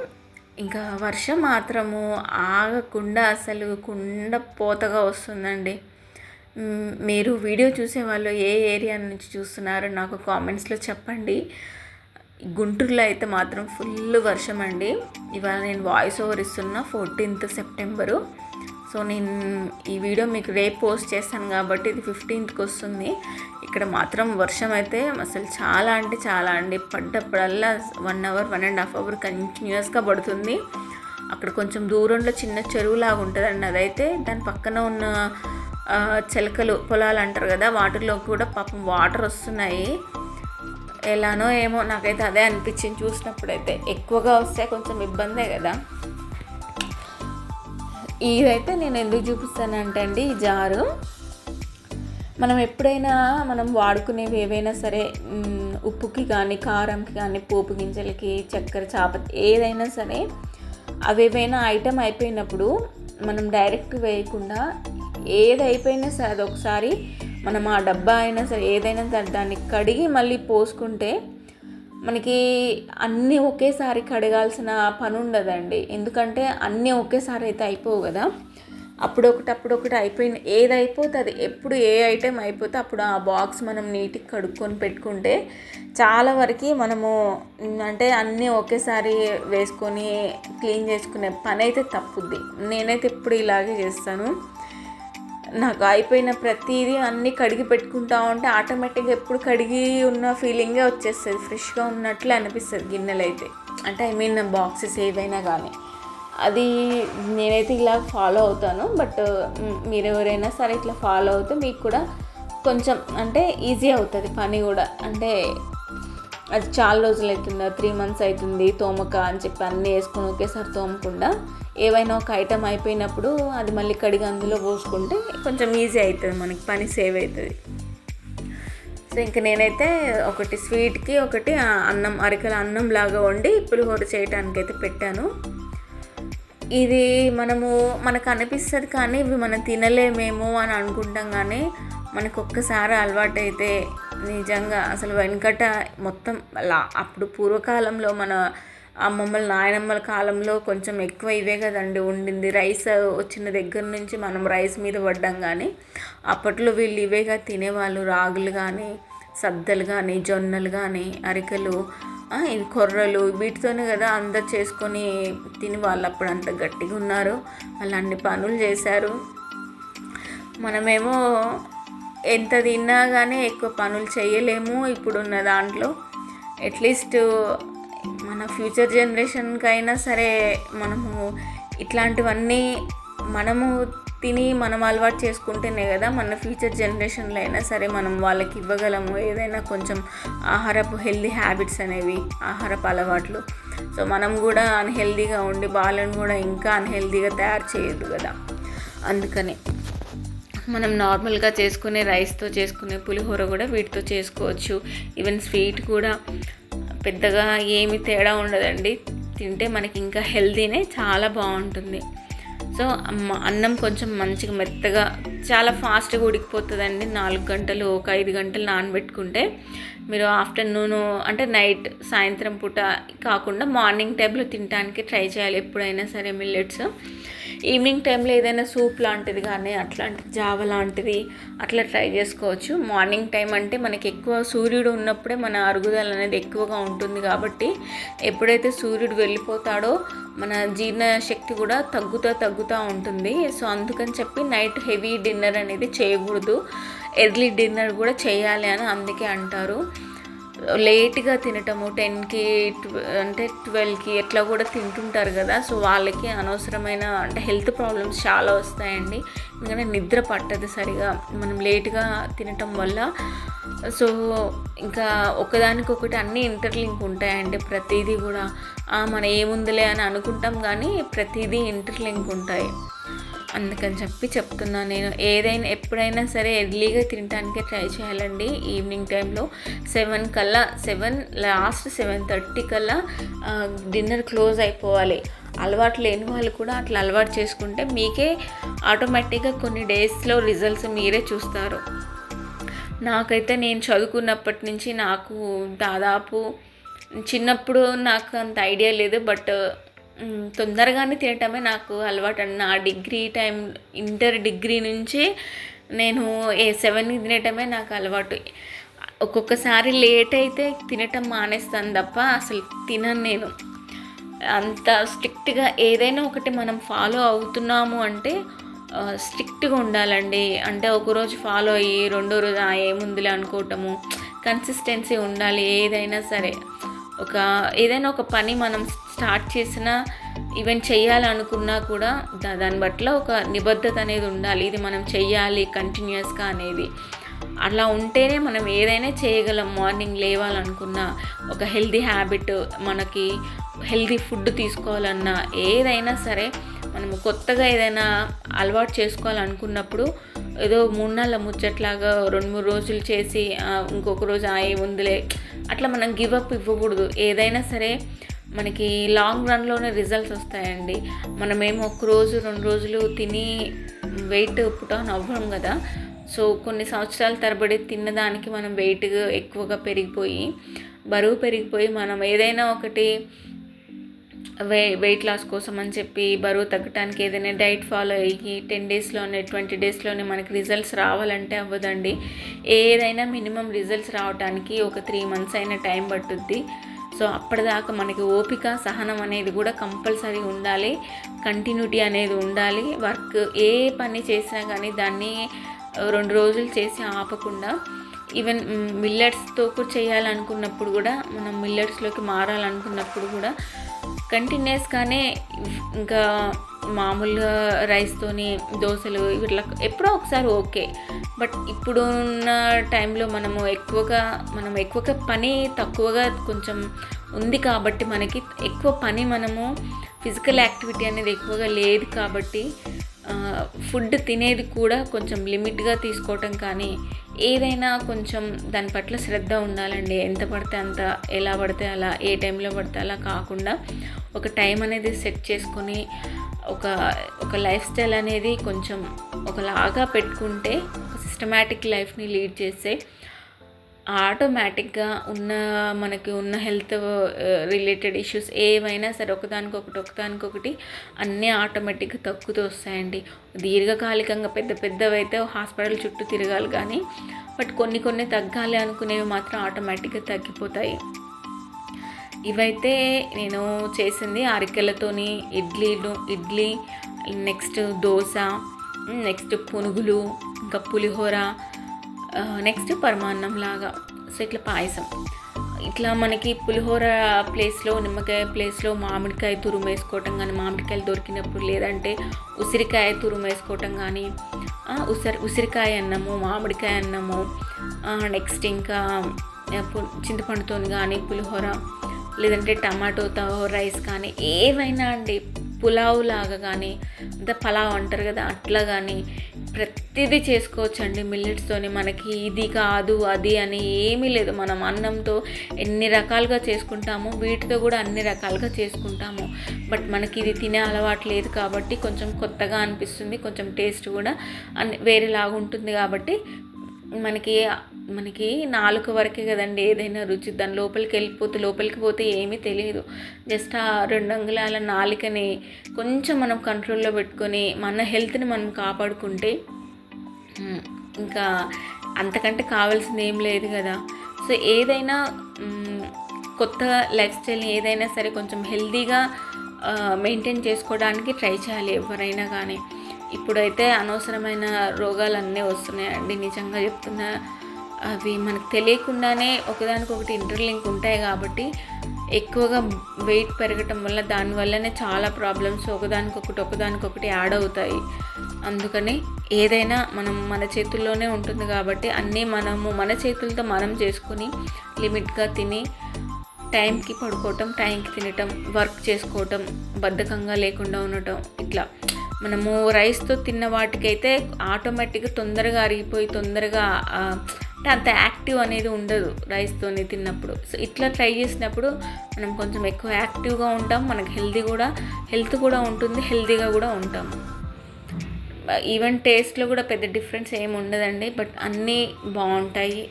ఇంకా వర్షం మాత్రము ఆగకుండా అసలు కుండ పోతగా వస్తుందండి. మీరు వీడియో చూసే వాళ్ళు ఏ ఏరియా నుంచి చూస్తున్నారో నాకు కామెంట్స్లో చెప్పండి. గుంటూరులో అయితే మాత్రం ఫుల్ వర్షం అండి. ఇవాళ నేను వాయిస్ ఓవర్ ఇస్తున్నా 14th సెప్టెంబరు. సో నేను ఈ వీడియో మీకు రేపు పోస్ట్ చేస్తాను కాబట్టి ఇది 15th వస్తుంది. ఇక్కడ మాత్రం వర్షం అయితే అసలు చాలా అంటే చాలా అండి. పడ్డప్పుడల్లా 1 hour 1.5 hour కంటిన్యూస్గా పడుతుంది. అక్కడ కొంచెం దూరంలో చిన్న చెరువులాగా ఉంటుందండి. అదైతే దాని పక్కన ఉన్న చిలకలు పొలాలు అంటారు కదా, వాటిల్లో కూడా పాపం వాటర్ వస్తున్నాయి. ఎలానో ఏమో నాకైతే అదే అనిపించింది చూసినప్పుడైతే. ఎక్కువగా వస్తే కొంచెం ఇబ్బందే కదా. ఇదైతే నేను ఎందుకు చూపిస్తానంటే అండి, ఈ జారు మనం ఎప్పుడైనా మనం వాడుకునేవి ఏవైనా సరే, ఉప్పుకి కానీ కారంకి కానీ పోపు గింజలకి చక్కెర చాప ఏదైనా సరే, అవేవైనా ఐటెం అయిపోయినప్పుడు మనం డైరెక్ట్ వేయకుండా ఏది అయిపోయినా సరే అది ఒకసారి మనం ఆ డబ్బా అయినా సరే ఏదైనా సరే దాన్ని కడిగి మళ్ళీ పోసుకుంటే మనకి అన్నీ ఒకేసారి కడగాల్సిన పని ఉండదండి. ఎందుకంటే అన్నీ ఒకేసారి అయితే అయిపోవు కదా. అప్పుడొకటి అయిపోయిన ఏది అయిపోతుంది, ఎప్పుడు ఏ ఐటెం అయిపోతే అప్పుడు ఆ బాక్స్ మనం నీట్గా కడుక్కొని పెట్టుకుంటే చాలా వరకు మనము అంటే అన్నీ ఒకేసారి వేసుకొని క్లీన్ చేసుకునే పని అయితే తప్పుద్ది. నేనైతే ఎప్పుడు ఇలాగే చేస్తాను. నాకు అయిపోయిన ప్రతిదీ అన్నీ కడిగి పెట్టుకుంటా ఉంటే ఆటోమేటిక్గా ఎప్పుడు కడిగి ఉన్న ఫీలింగే వచ్చేస్తుంది, ఫ్రెష్గా ఉన్నట్లే అనిపిస్తుంది గిన్నెలు అయితే. అంటే బాక్సెస్ ఏవైనా కానీ అది నేనైతే ఇలా ఫాలో అవుతాను. బట్ మీరు ఎవరైనా సరే ఇట్లా ఫాలో అవుతే మీకు కూడా కొంచెం అంటే ఈజీ అవుతుంది పని కూడా. అంటే అది చాలా రోజులు అవుతుంది, 3 months అవుతుంది తోమక అని చెప్పి అన్నీ వేసుకొని ఒకేసారి తోమకుండా ఏవైనా ఒక ఐటెం అయిపోయినప్పుడు అది మళ్ళీ కడిగి అందులో పోసుకుంటే కొంచెం ఈజీ అవుతుంది, మనకి పని సేవ్ అవుతుంది. సో ఇంక నేనైతే ఒకటి స్వీట్కి, ఒకటి అరికల అన్నం లాగా వండి పులిహోర చేయటానికైతే పెట్టాను. ఇది మనకు అనిపిస్తుంది కానీ ఇవి మనం తినలేమేమో అని అనుకుంటాం, కానీ మనకు ఒక్కసారి అలవాటైతే నిజంగా అసలు వెనకట మొత్తం అప్పుడు పూర్వకాలంలో మన అమ్మమ్మల నాయనమ్మల కాలంలో కొంచెం ఎక్కువ ఇవే కదండి ఉండింది. రైస్ వచ్చిన దగ్గర నుంచి మనం రైస్ మీద పడ్డాం, కానీ అప్పట్లో వీళ్ళు ఇవేగా తినేవాళ్ళు. రాగులు కానీ, సద్దలు కానీ, జొన్నలు కానీ, అరికలు, ఇవి కొర్రలు, వీటితోనే కదా అందరు చేసుకొని తిని వాళ్ళు అప్పుడు అంత గట్టిగా ఉన్నారు, వాళ్ళు అన్ని పనులు చేశారు. మనమేమో ఎంత తిన్నా కానీ ఎక్కువ పనులు చేయలేము ఇప్పుడున్న దాంట్లో. అట్లీస్ట్ మన ఫ్యూచర్ జనరేషన్కి అయినా సరే మనము ఇట్లాంటివన్నీ మనము తిని మనం అలవాటు చేసుకుంటేనే కదా మన ఫ్యూచర్ జనరేషన్లో అయినా సరే మనం వాళ్ళకి ఇవ్వగలము ఏదైనా కొంచెం ఆహారపు హెల్దీ హ్యాబిట్స్ అనేవి, ఆహారపు అలవాట్లు. సో మనం కూడా అన్హెల్దీగా ఉండి వాళ్ళని కూడా ఇంకా అన్హెల్దీగా తయారు చేయొద్దు కదా. అందుకని మనం నార్మల్గా చేసుకునే రైస్తో చేసుకునే పులిహోర కూడా వీటితో చేసుకోవచ్చు. ఈవెన్ స్వీట్ కూడా పెద్దగా ఏమి తేడా ఉండదండి, తింటే మనకి ఇంకా హెల్దీనే, చాలా బాగుంటుంది. సో అన్నం కొంచెం మంచిగా మెత్తగా చాలా ఫాస్ట్గా ఉడికిపోతుందండి. 4 గంటలు, ఒక 5 గంటలు నానబెట్టుకుంటే మీరు ఆఫ్టర్నూన్ అంటే నైట్ సాయంత్రం పూట కాకుండా మార్నింగ్ టైంలో తినడానికి ట్రై చేయాలి ఎప్పుడైనా సరే మిల్లెట్స్. ఈవినింగ్ టైంలో ఏదైనా సూప్ లాంటిది కానీ అట్లాంటి జావ లాంటిది అట్లా ట్రై చేసుకోవచ్చు. మార్నింగ్ టైం అంటే మనకి ఎక్కువ సూర్యుడు ఉన్నప్పుడే మన అరుగుదల అనేది ఎక్కువగా ఉంటుంది కాబట్టి ఎప్పుడైతే సూర్యుడు వెళ్ళిపోతాడో మన జీర్ణశక్తి కూడా తగ్గుతూ ఉంటుంది. సో అందుకని చెప్పి నైట్ హెవీ డిన్నర్ అనేది చేయకూడదు. ఎర్లీ డిన్నర్ కూడా చేయాలి అని అందుకే అంటారు. లేట్గా తినటము 10కి అంటే 12కి ఎట్లా కూడా తింటుంటారు కదా, సో వాళ్ళకి అనవసరమైన అంటే హెల్త్ ప్రాబ్లమ్స్ చాలా వస్తాయండి. ఎందుకంటే నిద్ర పట్టదు సరిగా మనం లేట్గా తినటం వల్ల. సో ఇంకా ఒకదానికొకటి అన్నీ ఇంటర్లింక్ ఉంటాయండి. ప్రతిదీ కూడా మనం ఏముందిలే అని అనుకుంటాం కానీ ప్రతిదీ ఇంటర్లింక్ ఉంటాయి. అందుకని చెప్తున్నాను నేను. ఎప్పుడైనా సరే ఎర్లీగా తినడానికే ట్రై చేయాలండి. ఈవినింగ్ టైంలో 7 కల్లా 7:30 కల్లా డిన్నర్ క్లోజ్ అయిపోవాలి. అలవాటు లేని వాళ్ళు కూడా అట్లా అలవాటు చేసుకుంటే మీకే ఆటోమేటిక్గా కొన్ని డేస్లో రిజల్ట్స్ మీరే చూస్తారు. నాకైతే నేను చదువుకున్నప్పటి నుంచి నాకు దాదాపు చిన్నప్పుడు నాకు అంత ఐడియా లేదు, బట్ తొందరగానే తినటమే నాకు అలవాటు అండి. నా ఇంటర్ డిగ్రీ నుంచి నేను 7కి తినటమే నాకు అలవాటు. ఒక్కొక్కసారి లేట్ అయితే తినటం మానేస్తాను తప్ప అసలు తినను నేను. అంత స్ట్రిక్ట్గా ఏదైనా ఒకటి మనం ఫాలో అవుతున్నాము అంటే స్ట్రిక్ట్గా ఉండాలండి. అంటే ఒకరోజు ఫాలో అయ్యి రెండో రోజు ఏముందిలే అనుకోవటము, కన్సిస్టెన్సీ ఉండాలి. ఏదైనా ఒక పని మనం స్టార్ట్ చేసినా ఈవెన్ చేయాలనుకున్నా కూడా దాని పట్ల ఒక నిబద్ధత అనేది ఉండాలి. ఇది మనం చెయ్యాలి కంటిన్యూస్గా అనేది. అలా ఉంటేనే మనం ఏదైనా చేయగలం. మార్నింగ్ లేవాలనుకున్నా, ఒక హెల్దీ హ్యాబిట్, మనకి హెల్దీ ఫుడ్ తీసుకోవాలన్నా, ఏదైనా సరే మనము కొత్తగా ఏదైనా అలవాటు చేసుకోవాలనుకున్నప్పుడు ఏదో 3 నెలల ముచ్చట్లాగా 2-3 రోజులు చేసి ఇంకొక రోజు ఏముందిలే అట్లా మనం గివప్ ఇవ్వకూడదు. ఏదైనా సరే మనకి లాంగ్ రన్లోనే రిజల్ట్స్ వస్తాయండి. మనమేమో 1 రోజు 2 రోజులు తిని వెయిట్ పుట్ ఆన్ అవ్వం కదా. సో కొన్ని సంవత్సరాల తరబడి తిన్నదానికి మనం వెయిట్ ఎక్కువగా బరువు పెరిగిపోయి మనం ఏదైనా ఒకటి వెయిట్ లాస్ కోసం అని చెప్పి బరువు తగ్గడానికి ఏదైనా డైట్ ఫాలో అయ్యి 10 డేస్లోనే 20 డేస్లోనే మనకి రిజల్ట్స్ రావాలంటే అవ్వదండి. ఏదైనా మినిమం రిజల్ట్స్ రావడానికి ఒక 3 మంత్స్ అయినా టైం పట్టుద్ది. సో అప్పటిదాకా మనకి ఓపిక, సహనం అనేది కూడా కంపల్సరీ ఉండాలి. కంటిన్యూటీ అనేది ఉండాలి. వర్క్ ఏ పని చేసినా కానీ దాన్ని 2 రోజులు చేసి ఆపకుండా, ఈవెన్ మిల్లెట్స్తో కూడా చేయాలనుకున్నప్పుడు కూడా, మనం మిల్లెట్స్లోకి మారాలనుకున్నప్పుడు కూడా కంటిన్యూస్గానే, ఇంకా మామూలుగా రైస్తోని దోశలు ఇట్లా ఎప్పుడో ఒకసారి ఓకే. బట్ ఇప్పుడున్న టైంలో మనం ఎక్కువగా పని తక్కువగా కొంచెం ఉంది కాబట్టి మనకి ఎక్కువ పని, మనము ఫిజికల్ యాక్టివిటీ అనేది ఎక్కువగా లేదు కాబట్టి ఫుడ్ తినేది కూడా కొంచెం లిమిట్గా తీసుకోవటం కానీ, ఏదైనా కొంచెం దాని పట్ల శ్రద్ధ ఉండాలండి. ఎంత పడితే అంత, ఎలా పడితే అలా, ఏ టైంలో పడితే అలా కాకుండా ఒక టైం అనేది సెట్ చేసుకొని ఒక లైఫ్ స్టైల్ అనేది కొంచెం ఒకలాగా పెట్టుకుంటే, ఒక సిస్టమాటిక్ లైఫ్ని లీడ్ చేస్తే ఆటోమేటిక్గా మనకి ఉన్న హెల్త్ రిలేటెడ్ ఇష్యూస్ ఏవైనా సరే ఒకదానికొకటి అన్నీ ఆటోమేటిక్గా తగ్గుతూ వస్తాయండి. దీర్ఘకాలికంగా పెద్దవైతే హాస్పిటల్ చుట్టూ తిరగాలి కానీ, బట్ కొన్ని తగ్గాలి అనుకునేవి మాత్రం ఆటోమేటిక్గా తగ్గిపోతాయి. ఇవైతే నేను చేసింది అరికెలతోని ఇడ్లీ, నెక్స్ట్ దోశ, నెక్స్ట్ పునుగులు, ఇంకా పులిహోర, నెక్స్ట్ పరమాన్నం లాగా. సో ఇట్లా పాయసం, ఇట్లా మనకి పులిహోర ప్లేస్లో, నిమ్మకాయ ప్లేస్లో మామిడికాయ తురుము వేసుకోవటం కానీ, మామిడికాయలు దొరికినప్పుడు, లేదంటే ఉసిరికాయ తురుము వేసుకోవటం కానీ, ఉసిరికాయ అన్నము, మామిడికాయ అన్నము, నెక్స్ట్ ఇంకా చింతపండుతో కానీ పులిహోర, లేదంటే టమాటోతో రైస్ కానీ, ఏవైనా అండి, పులావ్ లాగా కానీ, అంటే పలావ్ అంటారు కదా అట్లా కానీ, ప్రతిదీ చేసుకోవచ్చండి మిల్లెట్స్తోని. మనకి ఇది కాదు అది అని ఏమీ లేదు. మనం అన్నంతో ఎన్ని రకాలుగా చేసుకుంటామో వీటితో కూడా అన్ని రకాలుగా చేసుకుంటాము. బట్ మనకి ఇది తినే అలవాటు లేదు కాబట్టి కొంచెం కొత్తగా అనిపిస్తుంది, కొంచెం టేస్ట్ కూడా వేరేలాగా ఉంటుంది. కాబట్టి మనకి నాలుక వరకే కదండి ఏదైనా రుచి, దాని లోపలికి పోతే ఏమీ తెలియదు. జస్ట్ ఆ 2 అంగుళాల నాలుకని కొంచెం మనం కంట్రోల్లో పెట్టుకొని మన హెల్త్ని మనం కాపాడుకుంటే ఇంకా అంతకంటే కావాల్సింది ఏం లేదు కదా. సో ఏదైనా కొత్త లైఫ్ స్టైల్ని ఏదైనా సరే కొంచెం హెల్తీగా మెయింటైన్ చేసుకోవడానికి ట్రై చేయాలి ఎవరైనా కానీ. ఇప్పుడైతే అనవసరమైన రోగాలన్నీ వస్తున్నాయండి, నిజంగా చెప్తున్నా. అవి మనకు తెలియకుండానే ఒకదానికొకటి ఇంటర్లింక్ ఉంటాయి కాబట్టి ఎక్కువగా వెయిట్ పెరగటం వల్ల దానివల్లనే చాలా ప్రాబ్లమ్స్ ఒకదానికొకటి యాడ్ అవుతాయి. అందుకని ఏదైనా మన చేతుల్లోనే ఉంటుంది కాబట్టి అన్నీ మన చేతులతో మనం చేసుకొని లిమిట్గా తిని టైంకి పడుకోవటం, టైంకి తినటం, వర్క్ చేసుకోవటం, బద్ధకంగా లేకుండా ఉండటం. ఇట్లా మనము రైస్తో తిన్న వాటికైతే ఆటోమేటిక్గా తొందరగా అరిగిపోయి తొందరగా అంటే అంత యాక్టివ్ అనేది ఉండదు రైస్తోని తిన్నప్పుడు. సో ఇట్లా ట్రై చేసినప్పుడు మనం కొంచెం ఎక్కువ యాక్టివ్గా ఉంటాం, మనకి హెల్త్ కూడా ఉంటుంది, హెల్తీగా కూడా ఉంటాం. ఈవెన్ టేస్ట్లో కూడా పెద్ద డిఫరెన్స్ ఏమి ఉండదండి, బట్ అన్నీ బాగుంటాయి.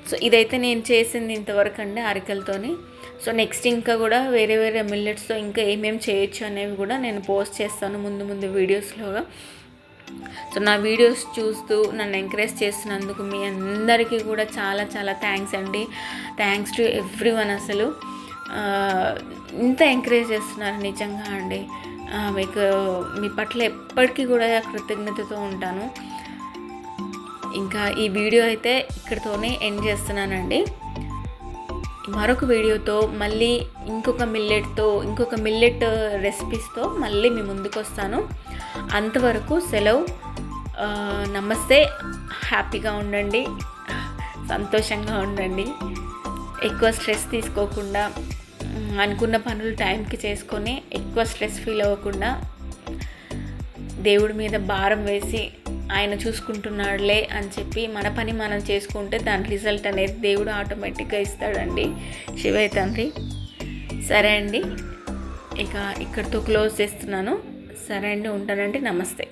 సో ఇదైతే నేను చేసింది ఇంతవరకు అండి అరికలతోని. సో నెక్స్ట్ ఇంకా కూడా వేరే మిల్లెట్స్తో ఇంకా ఏమేమి చేయొచ్చు అనేవి కూడా నేను పోస్ట్ చేస్తాను ముందు వీడియోస్లోగా. సో నా వీడియోస్ చూస్తూ నన్ను ఎంకరేజ్ చేస్తున్నందుకు మీ అందరికీ కూడా చాలా చాలా థ్యాంక్స్ అండి. Thanks to everyone. అసలు ఇంత ఎంకరేజ్ చేస్తున్నారు నిజంగా అండి. మీకు మీ పట్ల ఎప్పటికీ కూడా కృతజ్ఞతతో ఉంటాను. ఇంకా ఈ వీడియో అయితే ఇక్కడితోనే ఎండ్ చేస్తున్నానండి. మరొక వీడియోతో మళ్ళీ ఇంకొక మిల్లెట్ రెసిపీస్తో మళ్ళీ మీ ముందుకు వస్తాను. అంతవరకు సెలవు. నమస్తే. హ్యాపీగా ఉండండి, సంతోషంగా ఉండండి, ఎక్కువ స్ట్రెస్ తీసుకోకుండా అనుకున్న పనులు టైంకి చేసుకొని ఎక్కువ స్ట్రెస్ ఫీల్ అవ్వకుండా దేవుడి మీద భారం వేసి ఆయన చూసుకుంటున్నాడులే అని చెప్పి మన పని మనం చేసుకుంటే దాని రిజల్ట్ అనేది దేవుడు ఆటోమేటిక్గా ఇస్తాడండి, శివయ్య తండ్రి. సరే అండి, ఇక ఇక్కడితో క్లోజ్ చేస్తున్నాను. సరే అండి, ఉంటానండి. నమస్తే.